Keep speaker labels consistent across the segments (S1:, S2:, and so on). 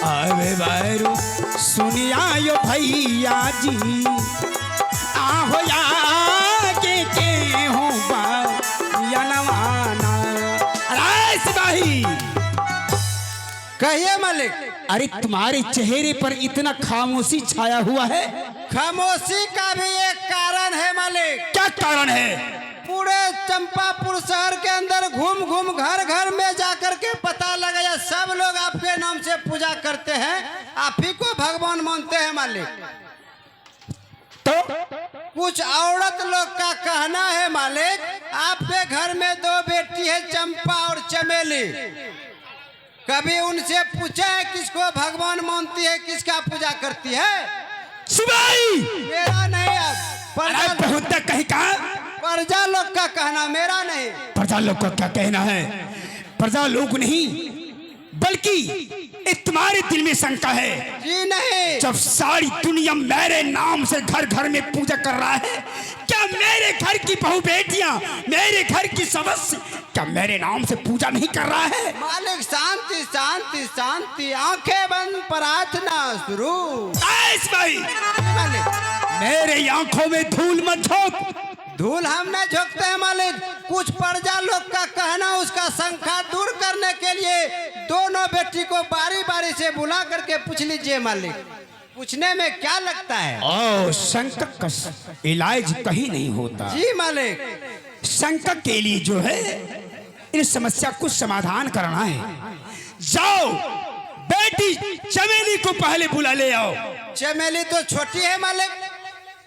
S1: अरे बारू सुनिया यो भैया जी आहो या के हूँ नवाना। अरे सिपाही
S2: कहिए मालिक।
S1: अरे तुम्हारे चेहरे पर इतना खामोशी छाया हुआ है।
S2: खामोशी का भी एक कारण है मालिक।
S1: क्या कारण है?
S2: पूरे चंपापुर शहर के अंदर घूम घूम घर घर में जाकर के पता लगाया सब लोग आपके नाम से पूजा करते हैं, आप ही को भगवान मानते हैं मालिक।
S1: तो
S2: कुछ औरत लोग का कहना है मालिक, आपके घर में 2 बेटी है, चंपा और चमेली। कभी उनसे पूछा है किसको भगवान मानती है, किसका पूजा करती है?
S1: सिपाही
S2: मेरा नहीं, अब
S1: बहुत कहीं का
S2: प्रजा लोग का कहना, मेरा नहीं।
S1: प्रजा लोग का क्या कहना है? प्रजा लोग नहीं बल्कि तुम्हारे दिल में शंका है।
S2: जी नहीं।
S1: जब सारी दुनिया मेरे नाम से घर घर में पूजा कर रहा है, क्या मेरे घर की बहू बेटियां, मेरे घर की सदस्य क्या मेरे नाम से पूजा नहीं कर रहा है?
S2: मालिक शांति शांति शांति, आंखें बंद, प्रार्थना शुरू।
S1: भाई
S2: मालिक
S1: मेरे आंखों में धूल मत झोंक।
S2: धूल हम न झोंकते हैं मालिक। कुछ प्रजा लोग का कहना, उसका शंका दूर करने के लिए दोनों बेटी को बारी बारी से बुला करके पूछ लीजिए मालिक। पूछने में क्या लगता है?
S1: ओ शंका का इलाज कहीं नहीं होता।
S2: जी मालिक।
S1: शंका के लिए जो है इन समस्या को समाधान करना है। जाओ बेटी चमेली को पहले बुला ले आओ।
S2: चमेली तो छोटी है मालिक।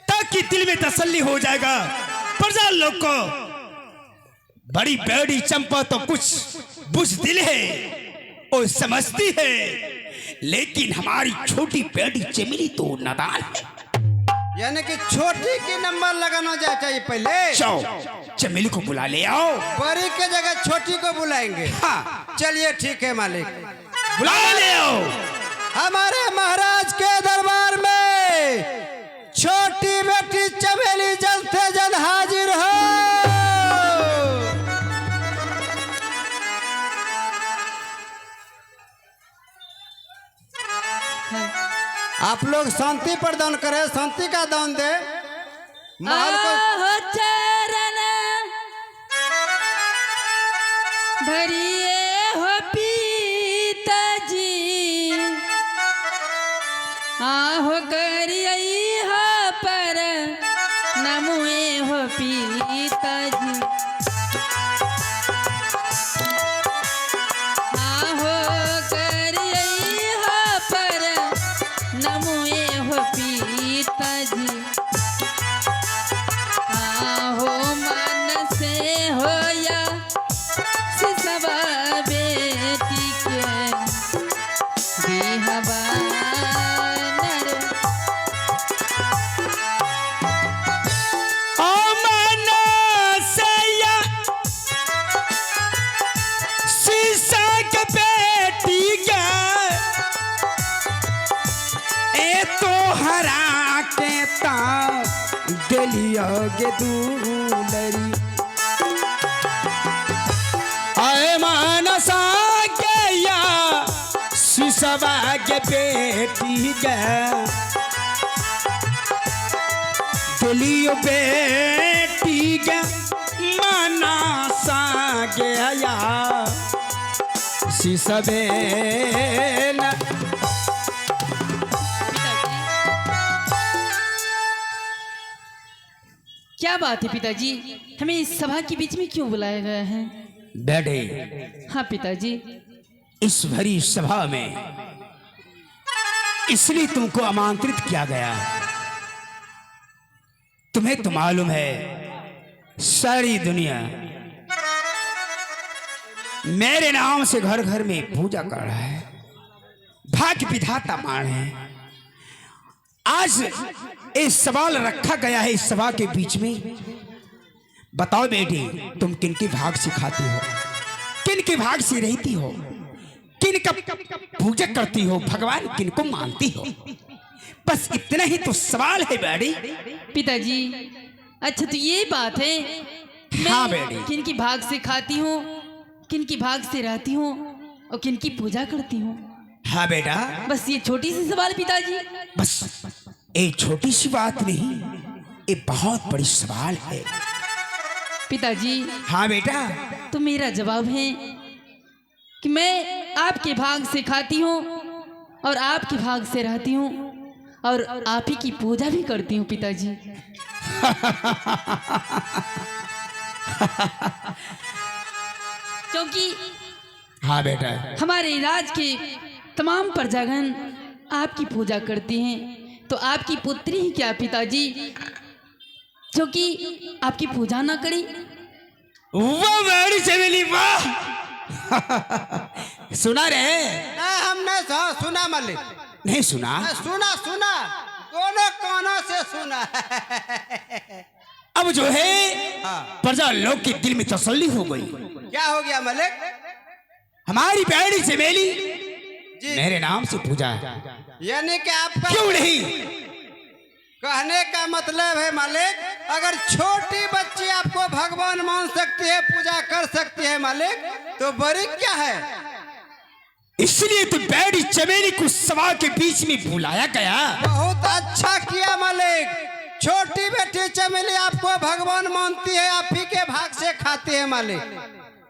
S1: ताकि दिल में तसल्ली हो जाएगा प्रजा लोग को। बड़ी बेटी चंपा तो कुछ बुज़दिल है और समझती है, लेकिन हमारी छोटी बेटी चमेली तो नादान है।
S2: यानी कि छोटी की नंबर लगाना चाहिए पहले।
S1: जाओ चमेली को बुला ले आओ।
S2: बड़ी के जगह छोटी को बुलाएंगे।
S1: हाँ
S2: चलिए ठीक है मालिक,
S1: बुला ले आओ।
S2: हमारे महाराज के दरबार में छोटी बेटी चमेली जल्द से जल्द हाजिर हो। आप लोग शांति प्रदान करें, शांति का दान दे। महल को
S3: चरण भरिए हो पिताजी, आहो करिए हो पर नमुए हो पिताजी, आहो करिए हो पर नमुए हो पिताजी, आहो मन से हो या सिसवा बेटी के देहवा
S1: गे दूलरी आए मानसा के या सिसवा के बेटी गे दिलियो बेटी गे मानसा के या सिसवे न।
S3: क्या बात है पिताजी, हमें इस सभा के बीच में क्यों बुलाया गया है?
S1: बैठे।
S3: हाँ पिताजी।
S1: इस भरी सभा में इसलिए तुमको आमंत्रित किया गया। तुम्हें तो मालूम है सारी दुनिया मेरे नाम से घर घर में पूजा कर रहा है, भाग्य विधाता मान है। आज एक सवाल रखा गया है इस सभा के बीच में। बताओ बेटी, तुम किनके भाग से खाती हो, किनके भाग से रहती हो, किनका पूजा करती हो, भगवान किनको मानती हो? बस इतना ही तो सवाल है बेटी।
S3: पिताजी अच्छा तो ये बात है,
S1: हाँ
S3: मैं
S1: बेटी।
S3: किनकी भाग से खाती हूँ, किनकी भाग से रहती हूँ और किनकी पूजा करती हूँ?
S1: हाँ बेटा,
S3: बस ये छोटी सी सवाल पिताजी।
S1: बस एक छोटी सी बात नहीं, ये बहुत बड़ी सवाल है।
S3: पिताजी
S1: हाँ बेटा,
S3: तो मेरा जवाब है कि मैं आपके भाग से खाती हूँ और आपके भाग से रहती हूँ और आप ही की पूजा भी करती हूँ पिताजी। क्योंकि
S1: हाँ बेटा,
S3: हमारे राज के तमाम प्रजागण आपकी पूजा करती हैं, तो आपकी पुत्री ही क्या पिताजी जो कि आपकी पूजा ना करी।
S1: वाह बड़ी चमेली वाह। सुना रे?
S2: नहीं, हमने सुना मालिक,
S1: नहीं सुना?
S2: सुना सुना, दोनों कानों से सुना।
S1: अब जो है
S2: हाँ।
S1: प्रजा लोग के दिल में तसल्ली हो गई।
S2: क्या हो गया मालिक?
S1: हमारी बड़ी चमेली
S2: जी।
S1: मेरे नाम से पूजा है।
S2: यानी कि आपका
S1: क्यों नहीं?
S2: कहने का मतलब है मालिक, अगर छोटी बच्ची आपको भगवान मान सकती है, पूजा कर सकती है मालिक, तो बड़ी क्या है?
S1: इसलिए तो बड़ी चमेली को सभा के बीच में बुलाया गया।
S2: बहुत अच्छा किया मालिक। छोटी बेटी चमेली आपको भगवान मानती है, आप ही के भाग से खाती है मालिक।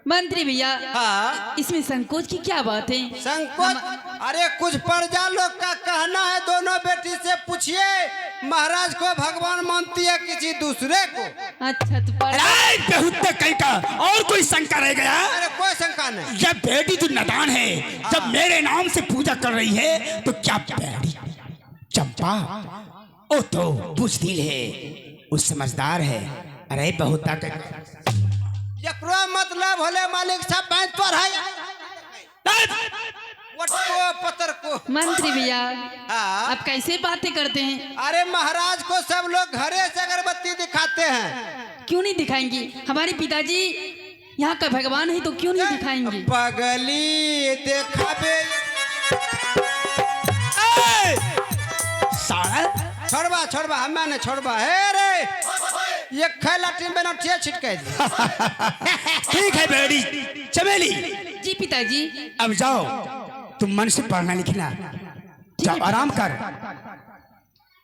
S3: मंत्री भैया
S2: हाँ,
S3: इसमें संकोच की क्या बात है?
S2: संकोच? अरे कुछ प्रजा लोग का कहना है, दोनों बेटी से पूछिए महाराज को भगवान मानती है किसी दूसरे को।
S3: अच्छा तो
S1: अरे बहुत तक कहीं का और कोई शंका रह गया?
S2: अरे कोई शंका नहीं।
S1: जब बेटी तो नादान है, जब मेरे नाम से पूजा कर रही है, तो क्या बेटी चंपा ओ तो बुझदिल है, वो समझदार है। अरे बहुत तक
S2: एकरो मतलब होले मालिक सब बैंक पर है वटको पत्थर को।
S3: मंत्री भैया
S2: हाँ।
S3: आप कैसे बातें करते हैं?
S2: अरे महाराज को सब लोग घरे से अगरबत्ती दिखाते हैं।
S3: क्यों नहीं दिखाएंगे? हमारे पिताजी यहाँ का भगवान है तो क्यों नहीं दिखाएंगे?
S2: पगली देखाबे।
S1: साला
S2: छोड़बा छोड़बा, हमें ने छोड़बा। हे रे ये खैला टीम में नटिया छिटके दी।
S1: ठीक है बेटी चमेली,
S3: जी पिताजी।
S1: अब जाओ, तुम मन से पढ़ना लिखना, जाओ आराम कर।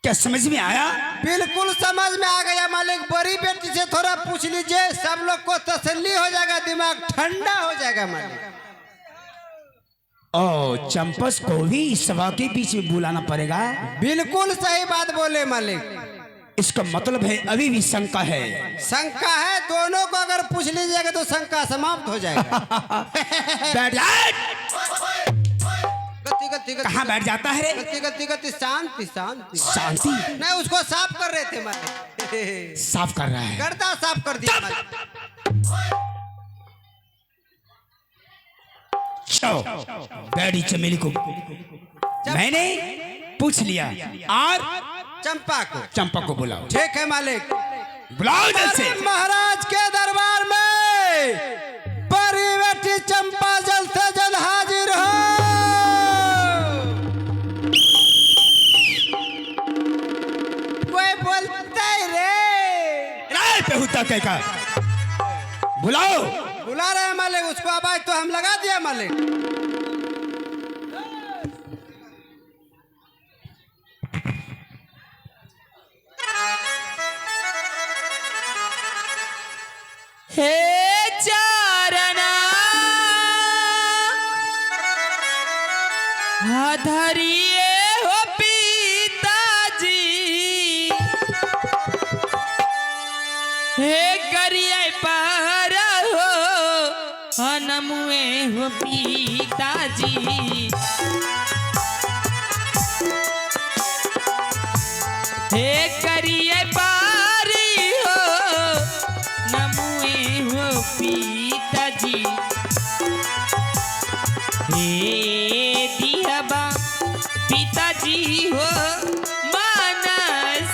S1: क्या समझ में आया?
S2: बिल्कुल समझ में आ गया मालिक। बड़ी बेटी से थोड़ा पूछ लीजिए, सब लोग को तसल्ली हो जाएगा, दिमाग ठंडा हो जाएगा मालिक।
S1: ओ चंपस को भी इस सभा के बीच में बुलाना पड़ेगा।
S2: बिल्कुल सही बात बोले मालिक।
S1: इसका मतलब है अभी भी शंका है।
S2: शंका है, दोनों को अगर पूछ लीजिएगा तो शंका समाप्त हो जाएगा।
S1: बैठ जा।
S2: गति गति गति
S1: कहाँ बैठ जाता है रे?
S2: गति गति गति, शांति शांति
S1: शांति
S2: नहीं, उसको साफ कर रहे थे मालिक।
S1: साफ कर रहा है।
S2: गर्दा साफ कर दिया मालिक।
S1: बैडी चमेली को मैंने पूछ लिया और चंपा को बुलाओ।
S2: ठीक है मालिक,
S1: बुलाओ जल्द से।
S2: महाराज के दरबार में बड़ी बेटी चंपा जल्द से जल्द हाजिर हो। कोई बोलता है रे?
S1: राय पे होता क्या का? बुलाओ।
S2: बुला रहे हैं मालिक, उसको आवाज तो हम लगा दिया मालिक।
S3: हे चारणा धरिए हो पिताजी, हे करिए पार हो हनमुए हो पिताजी, हे करिए पारी हो नमुए हो पिताजी, हे दिहबा पिताजी हो मन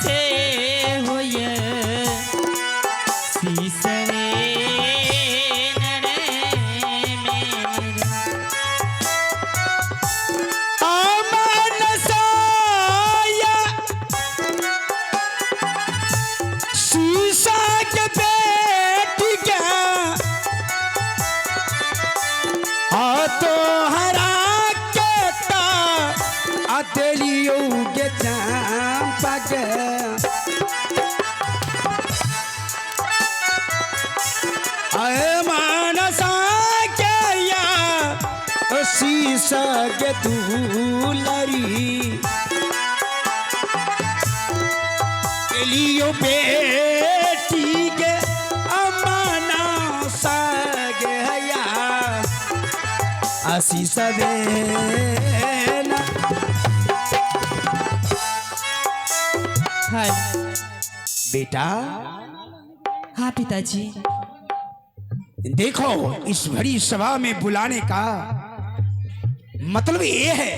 S3: से होय सीसरे नरे मेरा।
S1: अमन साया शीशा के बेटी का आ तो हरा के ता तेलियो के चंपा के अरे मानसा के या शीशा के दुलरी तेलियो बेटी के अमाना सगे या आशीष देना।
S3: हाय
S1: बेटा
S3: हाँ पिताजी।
S1: देखो इस बड़ी सभा में बुलाने का मतलब ये है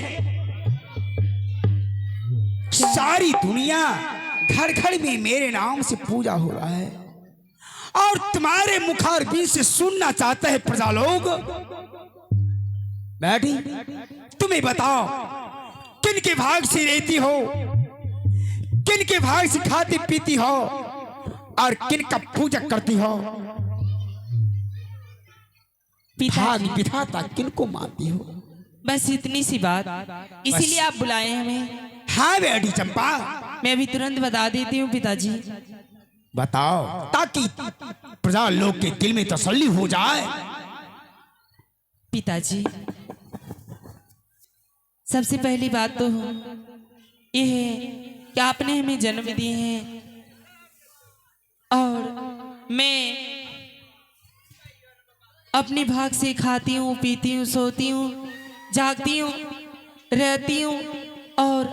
S1: सारी दुनिया घर घर में मेरे नाम से पूजा हो रहा है और तुम्हारे मुखारबिंद से सुनना चाहता है प्रजा लोग। बैठी तुम्हें बताओ किन के भाग से रहती हो, किन के भाग से खाती पीती हो और किन का पूजा करती हो। भाग विधाता किन को मानती हो।
S3: बस इतनी सी बात, इसीलिए आप बुलाए हमें।
S1: हाँ बेटी चंपा
S3: मैं अभी तुरंत बता देती हूँ पिताजी।
S1: बताओ ताकि प्रजा लोग के दिल में तसल्ली हो जाए।
S3: पिताजी सबसे पहली बात तो ये है कि आपने हमें जन्म दिए हैं और मैं अपने भाग से खाती हूँ, पीती हूँ, सोती हूँ, जागती हूँ, रहती हूँ। और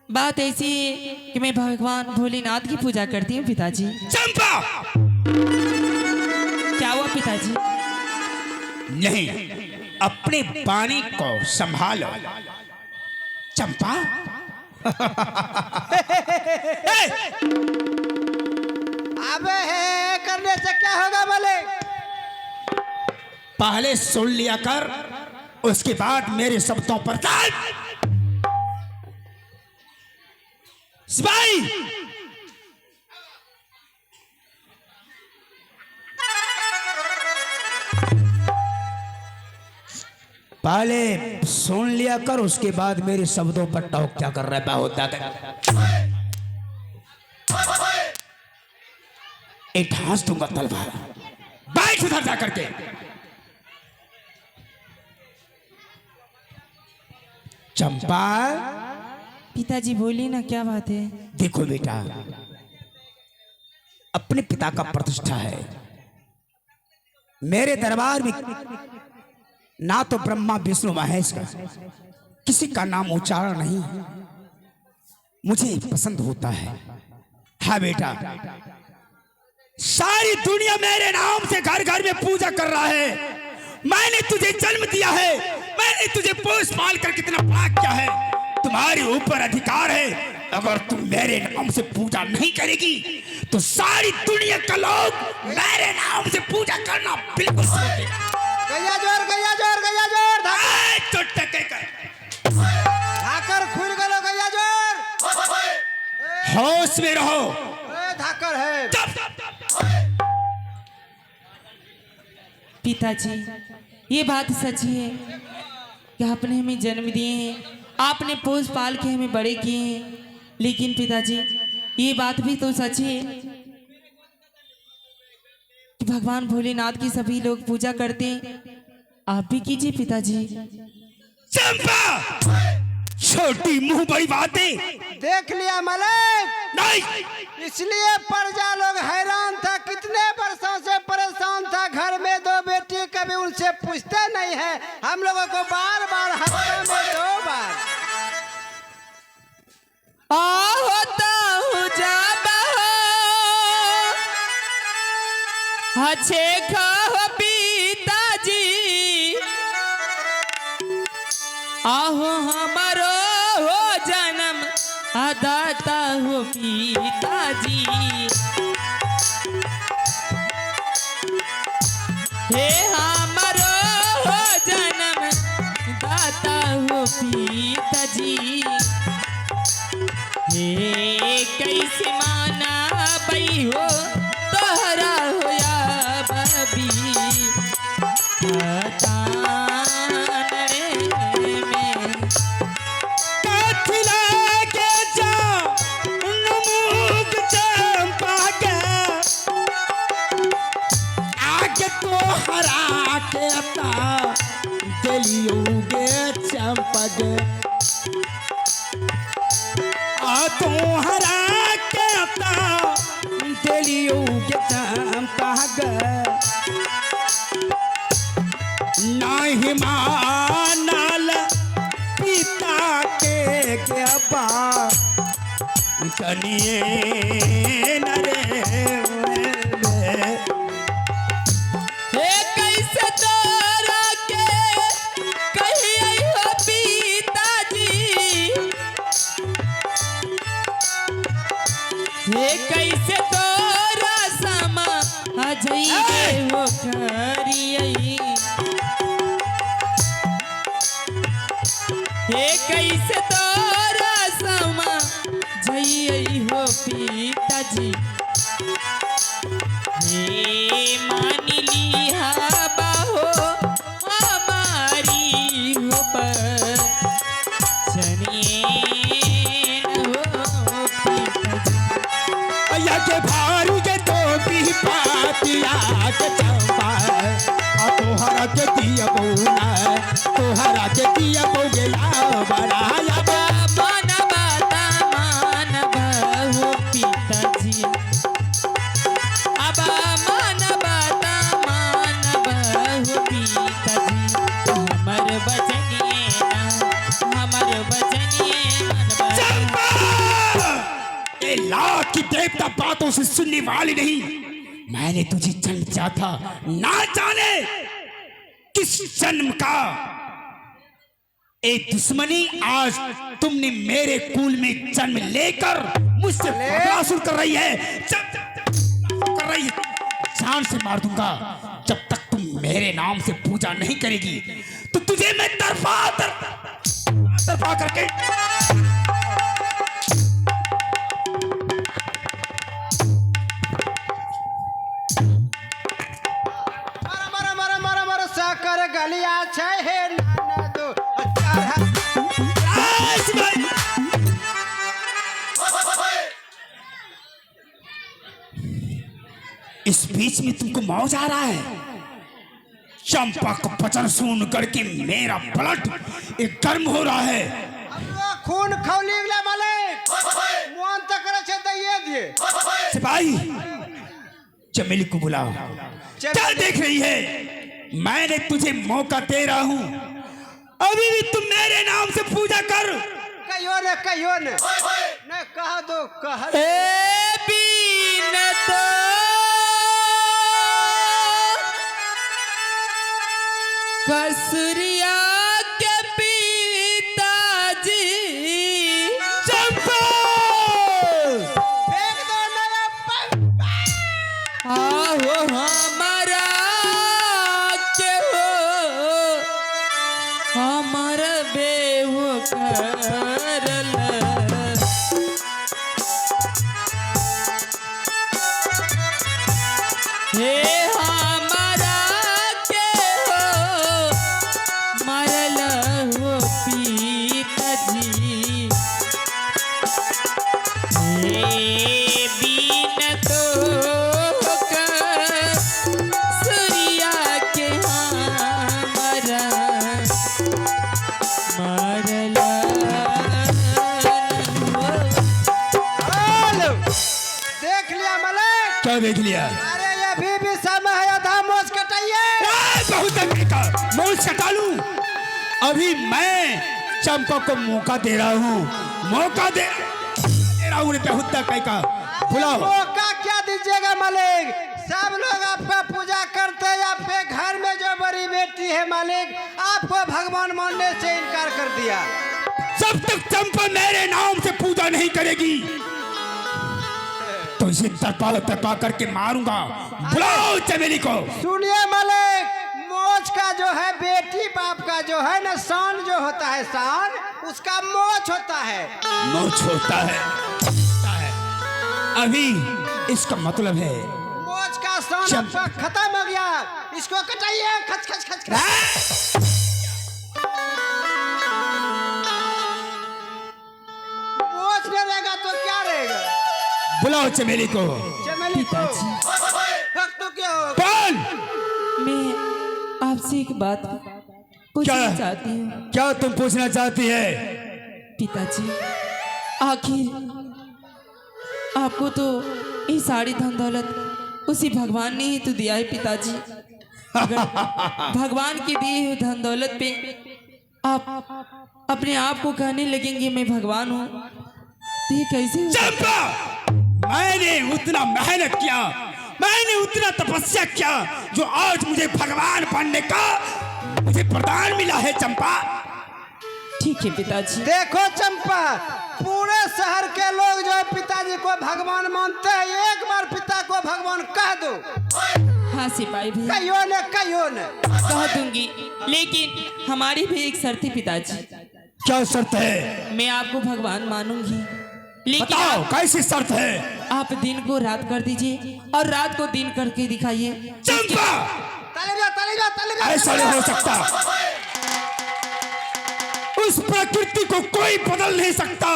S3: बात ऐसी है कि मैं भगवान भोलेनाथ की पूजा करती हूँ पिताजी।
S1: चंपा
S3: क्या हुआ पिताजी?
S1: नहीं, अपने पानी को संभालो चंपा।
S2: अबे है करने से क्या होगा बोले?
S1: पहले सुन लिया कर, उसके बाद मेरे शब्दों पर चल। सिपाही पहले सुन लिया कर, उसके बाद मेरे शब्दों पर टॉक क्या कर रहा है होता एक ठांस दूंगा तलवार। बैठ उधर जा करके। चंपा
S3: पिताजी बोली ना, क्या बात है?
S1: देखो बेटा, अपने पिता का प्रतिष्ठा है मेरे दरबार में। ना तो ब्रह्मा विष्णु महेश का किसी का नाम उच्चारण नहीं मुझे पसंद होता है। हाँ बेटा, सारी दुनिया मेरे नाम से घर घर में पूजा कर रहा है। मैंने तुझे जन्म दिया है, मैंने तुझे पोष पाल कर कितना बड़ा किया है। तुम्हारे ऊपर अधिकार है, अगर तुम मेरे नाम से पूजा नहीं करेगी तो सारी दुनिया का लोग मेरे नाम से पूजा करना बिल्कुल छोड़ देगा।
S2: गैया जोर, गैया जोर, गैया जोर।
S1: तो टके कर
S2: धाकर खुल गलो गैया जोर।
S1: होश में रहो।
S2: धाकर है।
S3: पिताजी ये बात सच है कि आपने हमें जन्म दिए हैं, आपने पोष पाल के हमें बड़े किए हैं। लेकिन पिताजी ये बात भी तो सच है कि भगवान भोलेनाथ की सभी लोग पूजा करते हैं। आप भी कीजिए पिताजी।
S1: चंपा, छोटी मुंह बड़ी बातें।
S2: देख लिया मलिक,
S1: नहीं,
S2: इसलिए प्रजा लोग हैरान था, कितने वर्षों से परेशान था। घर में दो बेटी, कभी उनसे पूछते नहीं है। हम लोगों को बार बार हफ्ते में 2 बार
S3: होता हूँ जाबा अच्छे खाओ पिताजी, आहो हमारो हो जन्म अदाता हो पिताजी। हे हमारो हो जन्म दाता हो पिताजी। हे कैसे माना बई हो तोहरा हो या बबी बताने में।
S1: के आ तोहरा के ता दिलियो के चंपा गे नाही मानल पिता के बा कनिए न रे
S3: हे कैसे तोरा के कहिए हो पिताजी, हे कैसे तोरा समा अजइबे हो करियई, हे कैसे तोरा समा जइयई हो पिताजी, हे मान लिहा बाहो हमारी हो बचनिए न हो पिताजी।
S1: भैया के भारी के तो भी पातिया के चंपा आ तोहरा के दिया बौना तोहरा के दिया बौ गेला बड़ाया
S3: मान बाता मान बहु पिताजी, अब मान बाता मान बहु पिताजी, हमर बचनिए ना हमर बचनिए मन
S1: चंपा ए लाख की देवता बातों से सुनने वाली नहीं। मैंने तुझे जन्म दिया था ना जाने किस जन्म का एक दुश्मनी आज तुमने मेरे कुल में जन्म लेकर मुझसे बदलासुर कर रही है कर रही है। जान से मार दूंगा जब तक तुम मेरे नाम से पूजा नहीं करेगी तो तुझे मैं तरफा करके
S2: मर मर मर मर साकर गलिया छै हे नाना दो अचार
S1: इस बीच में तुमको मौज आ रहा है। चंपा का वचन सुन करके मेरा ब्लड एक गर्म हो रहा है।
S2: खून खौली गला मालिक मोहन तक करे छे दइए दिए
S1: सिपाही चमेली को बुलाओ। क्या देख रही है? मैंने तुझे मौका दे रहा हूँ, अभी भी तुम मेरे नाम से पूजा कर।
S2: कहियो न कह दो कह
S3: ए बीनत कसुरिया के पिताजी,
S1: चंपा
S2: फेंक दो नया
S3: आहो हमारा के हो हमर बेहो करल, हे हमारा के हो मरल हो पिताजी, हे बीन तो सूर्या के हमारा मरल
S2: हेलो देख लिया मालिक।
S1: क्या देख लिया?
S2: अरे ये भी समय है आधा मोच कटाइए।
S1: बहुत का मौज कटा लूं। अभी मैं चंपा को मौका दे रहा हूँ, मौका दे रहा हूँ। बहुत का बुलाओ।
S2: मौका क्या दीजिएगा मालिक? सब लोग आपका पूजा करते हैं, आपके घर में जो बड़ी बेटी है मालिक आपको भगवान मानने से इनकार कर दिया।
S1: जब तक चंपा मेरे नाम से पूजा नहीं करेगी तो इसे तरपा करके मारूंगा। बुलाओ चमेली को।
S2: सुनिए मालिक, मोच का जो है बेटी बाप का जो है ना शान जो होता है शान उसका मोच होता है।
S1: मोच होता है। अभी इसका मतलब है
S2: मोच का शान आपका खत्म हो गया, इसको कटाइए। खच खच खच खच। मोच नहीं रहेगा तो क्या रहेगा?
S1: बुलाओ चमेली को।
S2: चमेली को तो क्या होगा?
S1: बोल।
S3: मैं आपसे एक बात पूछना चाहती हूँ
S1: क्या तुम पूछना चाहती है?
S3: पिताजी, आखिर आपको तो ये सारी धन दौलत उसी भगवान ने ही तो दिया है पिताजी। अगर भगवान की दी हुई धन दौलत पे आप अपने आप को कहने लगेंगे मैं भगवान हूँ, तो ये कैसे हो सकता है?
S1: चंपा, मैंने उतना मेहनत किया, मैंने उतना तपस्या किया, जो आज मुझे भगवान बनने का मुझे वरदान मिला है। चंपा,
S3: ठीक है पिताजी।
S2: देखो चंपा, पूरे शहर के लोग जो है पिताजी को भगवान मानते हैं, एक बार पिता को भगवान कह दो।
S3: हाँ सिपाही भी
S2: कहियो ने
S3: कह दूंगी, लेकिन हमारी भी एक शर्त है पिताजी।
S1: क्या शर्त है?
S3: मैं आपको भगवान मानूंगी, लेकिन
S1: बताओ कैसी शर्त है?
S3: आप दिन को रात कर दीजिए और रात को दिन करके दिखाइए।
S1: चंपा,
S2: तले
S1: ऐसा नहीं हो सकता। उस प्रकृति को कोई बदल नहीं सकता,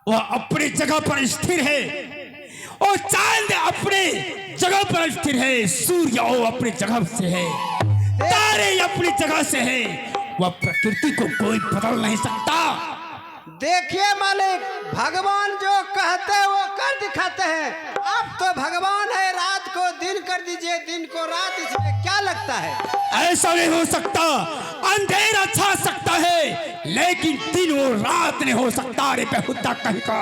S1: वह अपनी जगह पर स्थिर है। और चांद अपने जगह पर स्थिर है, सूर्य अपनी जगह से है, तारे अपनी जगह से है। वह प्रकृति को कोई बदल नहीं सकता।
S2: देखिए मालिक, भगवान जो कहते हैं वो कर दिखाते हैं। अब तो भगवान है, रात को दिन कर दीजिए, दिन को रात, इसमें क्या लगता है?
S1: ऐसा नहीं हो सकता। अंधेरा छा सकता है, लेकिन दिन और रात नहीं हो सकता। अरे बेहुदा कहीं का